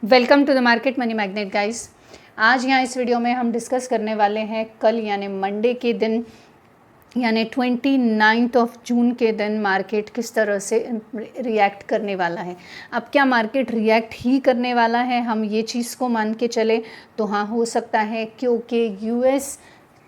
Welcome to the market money magnet guys. आज यहाँ इस वीडियो में हम डिस्कस करने वाले हैं कल यानी मंडे के दिन यानी 29 जून के दिन मार्केट किस तरह से रिएक्ट करने वाला है। अब क्या मार्केट रिएक्ट ही करने वाला है, हम ये चीज़ को मान के चले तो हाँ हो सकता है, क्योंकि यूएस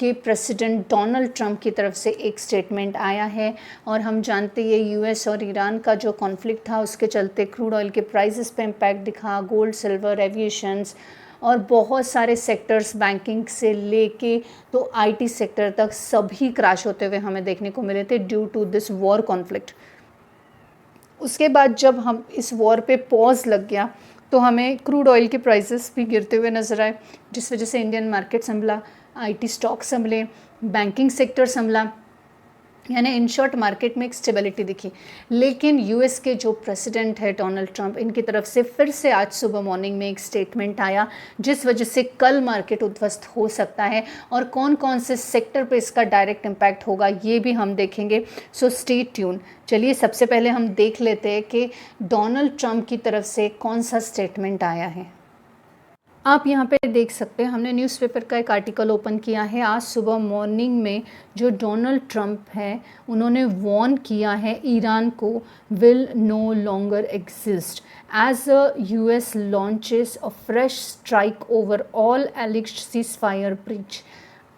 के प्रेसिडेंट डोनाल्ड ट्रंप की तरफ से एक स्टेटमेंट आया है और हम जानते हैं यूएस और ईरान का जो कॉन्फ्लिक्ट था उसके चलते क्रूड ऑयल के प्राइसेस पे इम्पैक्ट दिखा, गोल्ड, सिल्वर, एविएशंस और बहुत सारे सेक्टर्स बैंकिंग से लेके तो आईटी सेक्टर तक सभी क्रैश होते हुए हमें देखने को मिले थे due to this war conflict. उसके बाद जब हम इस वॉर पे पॉज लग गया तो हमें क्रूड ऑयल के प्राइसेस भी गिरते हुए नजर आए, जिस वजह से इंडियन मार्केट संभला, आईटी स्टॉक संभले, बैंकिंग सेक्टर संभला, यानी इन शॉर्ट मार्केट में एक स्टेबिलिटी दिखी। लेकिन यूएस के जो प्रेसिडेंट है डोनाल्ड ट्रंप, इनकी तरफ से फिर से आज सुबह मॉर्निंग में एक स्टेटमेंट आया जिस वजह से कल मार्केट उद्ध्वस्त हो सकता है और कौन कौन से सेक्टर पे इसका डायरेक्ट इम्पैक्ट होगा ये भी हम देखेंगे। So stay tune. चलिए सबसे पहले हम देख लेते हैं कि डोनाल्ड ट्रंप की तरफ से कौन सा स्टेटमेंट आया है। आप यहाँ पे देख सकते हैं, हमने न्यूज़पेपर का एक आर्टिकल ओपन किया है। आज सुबह मॉर्निंग में जो डोनाल्ड ट्रंप है उन्होंने वॉर्न किया है ईरान को, will no longer exist as US launches a fresh strike over all alleged ceasefire breach.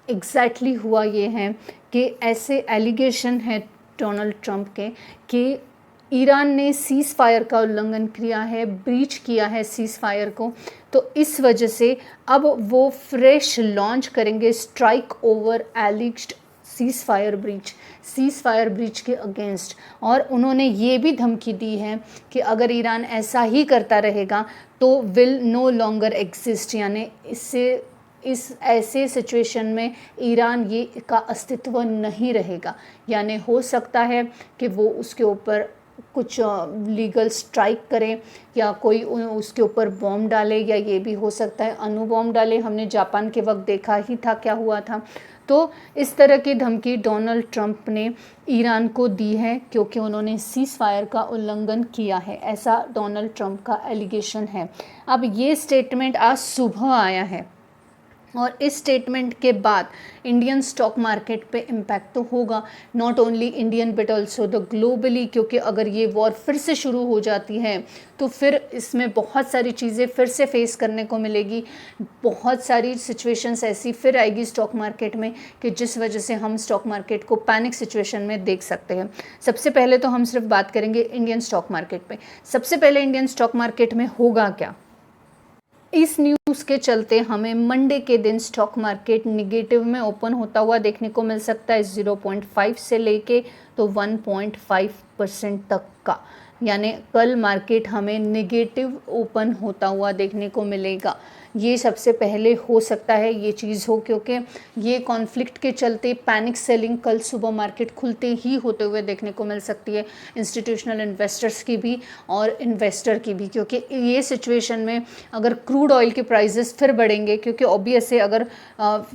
Exactly हुआ ये है कि ऐसे एलिगेशन है डोनाल्ड ट्रंप के कि ईरान ने सीज़ फायर का उल्लंघन किया है, ब्रीच किया है सीज़ फायर को, तो इस वजह से अब वो फ्रेश लॉन्च करेंगे strike over alleged ceasefire breach के अगेंस्ट। और उन्होंने ये भी धमकी दी है कि अगर ईरान ऐसा ही करता रहेगा तो विल नो लॉन्गर एग्जिस्ट, यानी इस ऐसे सिचुएशन में ईरान ये का अस्तित्व नहीं रहेगा। यानी हो सकता है कि वो उसके ऊपर कुछ लीगल स्ट्राइक करें या कोई उसके ऊपर बॉम्ब डाले, या ये भी हो सकता है अणु बॉम्ब डाले। हमने जापान के वक्त देखा ही था क्या हुआ था। तो इस तरह की धमकी डोनाल्ड ट्रंप ने ईरान को दी है क्योंकि उन्होंने सीज़ फायर का उल्लंघन किया है, ऐसा डोनाल्ड ट्रंप का एलिगेशन है। अब ये स्टेटमेंट आज सुबह आया है और इस स्टेटमेंट के बाद इंडियन स्टॉक मार्केट पे इम्पैक्ट तो होगा, not only Indian but also the globally, क्योंकि अगर ये वॉर फिर से शुरू हो जाती है तो फिर इसमें बहुत सारी चीज़ें फिर से फेस करने को मिलेगी, बहुत सारी सिचुएशंस ऐसी फिर आएगी स्टॉक मार्केट में कि जिस वजह से हम स्टॉक मार्केट को पैनिक सिचुएशन में देख सकते हैं। सबसे पहले तो हम सिर्फ बात करेंगे इंडियन स्टॉक मार्केट पे। सबसे पहले इंडियन स्टॉक मार्केट में होगा क्या, इस न्यूज़ के चलते हमें मंडे के दिन स्टॉक मार्केट निगेटिव में ओपन होता हुआ देखने को मिल सकता है 0.5 से लेके तो 1.5% तक का, यानी कल मार्केट हमें निगेटिव ओपन होता हुआ देखने को मिलेगा। ये सबसे पहले हो सकता है ये चीज़ हो, क्योंकि ये कॉन्फ्लिक्ट के चलते पैनिक सेलिंग कल सुबह मार्केट खुलते ही होते हुए देखने को मिल सकती है, इंस्टीट्यूशनल इन्वेस्टर्स की भी और इन्वेस्टर की भी। क्योंकि ये सिचुएशन में अगर क्रूड ऑयल के प्राइसेस फिर बढ़ेंगे, क्योंकि ऑब्वियस है अगर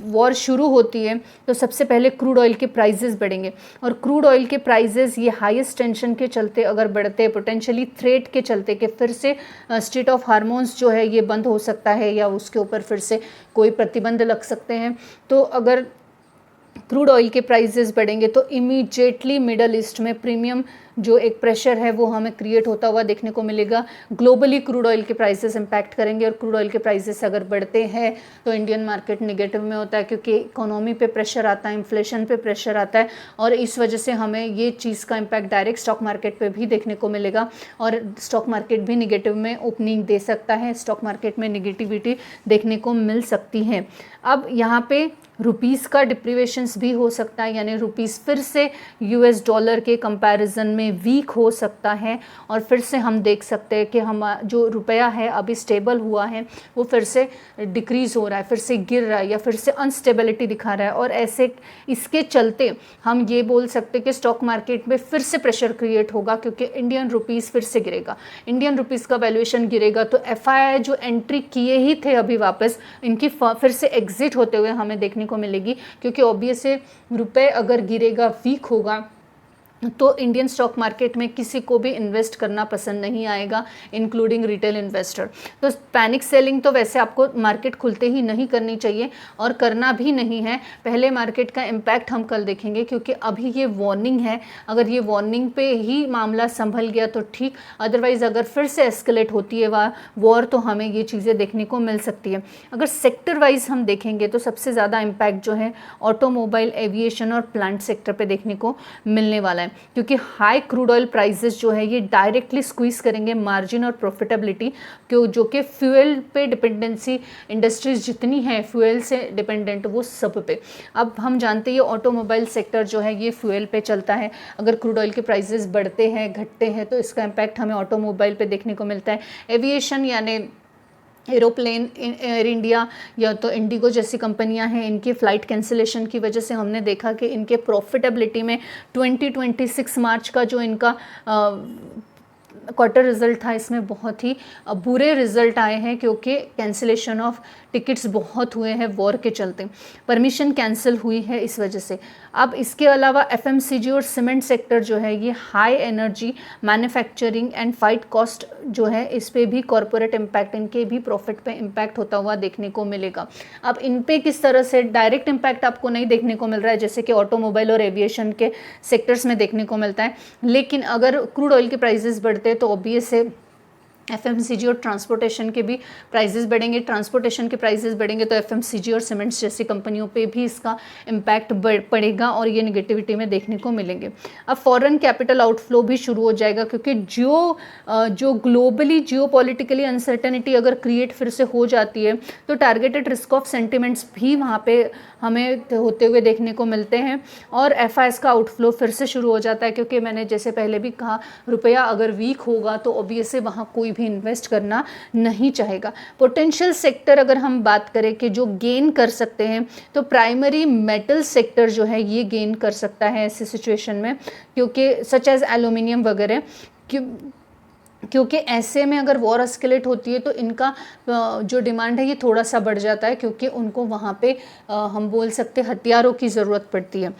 वॉर शुरू होती है तो सबसे पहले क्रूड ऑयल के प्राइसेस बढ़ेंगे, और क्रूड ऑयल के प्राइसेस ये हाईएस्ट टेंशन के चलते अगर बढ़ते, पोटेंशियली थ्रेट के चलते कि फिर से स्टेट ऑफ हार्मोन्स जो है ये बंद हो सकता है या उसके ऊपर फिर से कोई प्रतिबंध लग सकते हैं, तो अगर क्रूड ऑयल के प्राइसेस बढ़ेंगे तो इमीडिएटली मिडल ईस्ट में प्रीमियम जो एक प्रेशर है वो हमें क्रिएट होता हुआ देखने को मिलेगा। ग्लोबली क्रूड ऑयल के प्राइसेस इम्पैक्ट करेंगे और क्रूड ऑयल के प्राइसेस अगर बढ़ते हैं तो इंडियन मार्केट नेगेटिव में होता है, क्योंकि इकोनॉमी पे प्रेशर आता है, इन्फ्लेशन पे प्रेशर आता है, और इस वजह से हमें ये चीज़ का इम्पैक्ट डायरेक्ट स्टॉक मार्केट पे भी देखने को मिलेगा और स्टॉक मार्केट भी निगेटिव में ओपनिंग दे सकता है, स्टॉक मार्केट में निगेटिविटी देखने को मिल सकती है। अब यहाँ पे रुपीज़ का डिप्रीवेशंस भी हो सकता है, यानी रुपीज़ फिर से यूएस डॉलर के कंपैरिजन में वीक हो सकता है और फिर से हम देख सकते हैं कि हम जो रुपया है अभी स्टेबल हुआ है वो फिर से डिक्रीज़ हो रहा है, फिर से गिर रहा है या फिर से अनस्टेबिलिटी दिखा रहा है, और ऐसे इसके चलते हम ये बोल सकते हैं कि स्टॉक मार्केट में फिर से प्रेशर क्रिएट होगा, क्योंकि इंडियन रुपीज़ फिर से गिरेगा, इंडियन रुपीज़ का वैल्यूएशन गिरेगा। तो एफआईआई जो एंट्री किए ही थे अभी वापस, इनकी फिर से एग्जिट होते हुए हमें देखने को मिलेगी, क्योंकि ऑब्वियस है रुपए अगर गिरेगा, वीक होगा, तो इंडियन स्टॉक मार्केट में किसी को भी इन्वेस्ट करना पसंद नहीं आएगा, इंक्लूडिंग रिटेल इन्वेस्टर। तो पैनिक सेलिंग तो वैसे आपको मार्केट खुलते ही नहीं करनी चाहिए और करना भी नहीं है। पहले मार्केट का इम्पैक्ट हम कल देखेंगे, क्योंकि अभी ये वार्निंग है। अगर ये वार्निंग पे ही मामला संभल गया तो ठीक, अदरवाइज़ अगर फिर से एस्केलेट होती है वॉर तो हमें ये चीज़ें देखने को मिल सकती है। अगर सेक्टर वाइज हम देखेंगे तो सबसे ज़्यादा इम्पैक्ट जो है ऑटोमोबाइल, एविएशन और प्लांट सेक्टर पे देखने को मिलने वाला है, क्योंकि हाई क्रूड ऑयल प्राइसेस जो है ये डायरेक्टली स्क्वीज करेंगे मार्जिन और प्रॉफिटेबिलिटी, जो कि फ्यूल पे डिपेंडेंसी इंडस्ट्रीज जितनी है फ्यूल से डिपेंडेंट वो सब पे। अब हम जानते हैं ऑटोमोबाइल सेक्टर जो है ये फ्यूल पे चलता है। अगर क्रूड ऑयल के प्राइसेस बढ़ते हैं, घटते हैं, तो इसका इम्पैक्ट हमें ऑटोमोबाइल पे देखने को मिलता है। एविएशन यानी एरोप्लेन, एयर इंडिया या तो इंडिगो जैसी कंपनियां हैं, इनकी फ़्लाइट कैंसिलेशन की वजह से हमने देखा कि इनके प्रॉफिटेबिलिटी में 2026 मार्च का जो इनका क्वार्टर रिजल्ट था, इसमें बहुत ही बुरे रिजल्ट आए हैं, क्योंकि कैंसिलेशन ऑफ टिकट्स बहुत हुए हैं वॉर के चलते, परमिशन कैंसिल हुई है इस वजह से। अब इसके अलावा एफएमसीजी और सीमेंट सेक्टर जो है ये high energy, manufacturing and fight cost जो है इस पे भी कॉरपोरेट इम्पैक्ट, इनके भी प्रॉफिट पे इम्पैक्ट होता हुआ देखने को मिलेगा। अब इन पे किस तरह से डायरेक्ट इम्पैक्ट आपको नहीं देखने को मिल रहा है, जैसे कि ऑटोमोबाइल और एविएशन के सेक्टर्स में देखने को मिलता है, लेकिन अगर क्रूड ऑयल के प्राइसेस बढ़ते हैं तो ऑब्वियस है एफएमसीजी और ट्रांसपोर्टेशन के भी प्राइसेस बढ़ेंगे। ट्रांसपोर्टेशन के प्राइसेस बढ़ेंगे तो एफएमसीजी और सीमेंट्स जैसी कंपनियों पे भी इसका इम्पैक्ट पड़ेगा और ये नेगेटिविटी में देखने को मिलेंगे। अब फॉरेन कैपिटल आउटफ्लो भी शुरू हो जाएगा, क्योंकि जो ग्लोबली जियोपॉलिटिकली अनसर्टेनिटी अगर क्रिएट फिर से हो जाती है तो टारगेटेड रिस्क ऑफ सेंटिमेंट्स भी वहाँ पे हमें होते हुए देखने को मिलते हैं और एफआईएस का आउटफ्लो फिर से शुरू हो जाता है, क्योंकि मैंने जैसे पहले भी कहा रुपया अगर वीक होगा तो ऑब्वियसली वहाँ कोई भी इन्वेस्ट करना नहीं चाहेगा। पोटेंशियल सेक्टर अगर हम बात करें कि जो गेन कर सकते हैं, तो प्राइमरी मेटल सेक्टर जो है ये गेन कर सकता है ऐसी सिचुएशन में, क्योंकि सच एज एल्यूमिनियम वगैरह, क्योंकि ऐसे में अगर वॉर एस्केलेट होती है तो इनका जो डिमांड है ये थोड़ा सा बढ़ जाता है, क्योंकि उनको वहाँ पे हम बोल सकते हथियारों की ज़रूरत पड़ती है।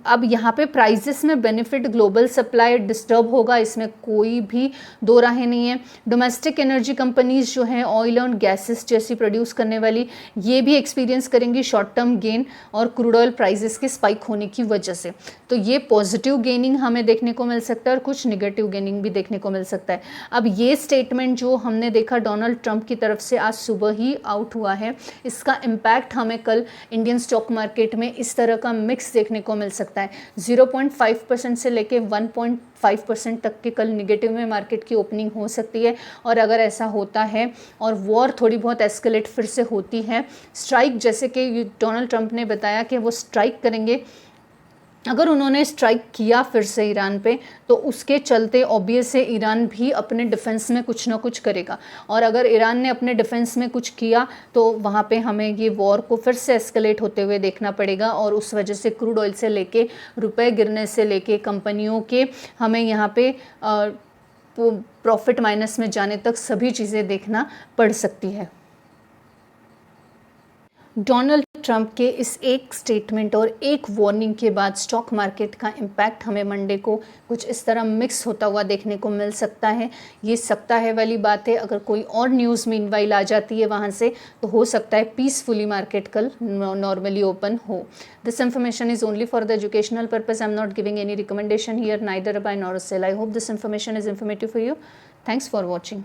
अब यहाँ पे प्राइजेस में बेनिफिट ग्लोबल सप्लाई डिस्टर्ब होगा, इसमें कोई भी दो राहें नहीं है। डोमेस्टिक एनर्जी कंपनीज जो हैं ऑयल एंड गैसेस जैसी प्रोड्यूस करने वाली, ये भी एक्सपीरियंस करेंगी शॉर्ट टर्म गेन और क्रूड ऑयल प्राइजेस के स्पाइक होने की वजह से। तो ये पॉजिटिव गेनिंग हमें देखने को मिल सकता है और कुछ निगेटिव गेनिंग भी देखने को मिल सकता है। अब ये स्टेटमेंट जो हमने देखा डोनाल्ड ट्रंप की तरफ से आज सुबह ही आउट हुआ है, इसका इम्पैक्ट हमें कल इंडियन स्टॉक मार्केट में इस तरह का मिक्स देखने को मिल सकता है। 0.5% से लेके 1.5% तक के कल निगेटिव में मार्केट की ओपनिंग हो सकती है। और अगर ऐसा होता है और वॉर थोड़ी बहुत एस्केलेट फिर से होती है, स्ट्राइक जैसे कि डोनाल्ड ट्रंप ने बताया कि वो स्ट्राइक करेंगे, अगर उन्होंने स्ट्राइक किया फिर से ईरान पे, तो उसके चलते ऑब्वियस है ईरान भी अपने डिफेंस में कुछ ना कुछ करेगा। और अगर ईरान ने अपने डिफेंस में कुछ किया तो वहाँ पे हमें ये वॉर को फिर से एस्केलेट होते हुए देखना पड़ेगा, और उस वजह से क्रूड ऑयल से लेके रुपए गिरने से लेके कंपनियों के हमें यहाँ पे प्रॉफिट माइनस में जाने तक सभी चीज़ें देखना पड़ सकती है। डोनाल्ड ट्रंप के इस एक स्टेटमेंट और एक वार्निंग के बाद स्टॉक मार्केट का इम्पैक्ट हमें मंडे को कुछ इस तरह मिक्स होता हुआ देखने को मिल सकता है। ये सकता है वाली बात है, अगर कोई और न्यूज़ मीनवाइल आ जाती है वहाँ से तो हो सकता है पीसफुली मार्केट कल नॉर्मली ओपन हो। This information is only for the educational purpose. I am not giving any recommendation here, neither buy nor sell. I hope this information is informative for you. Thanks for watching.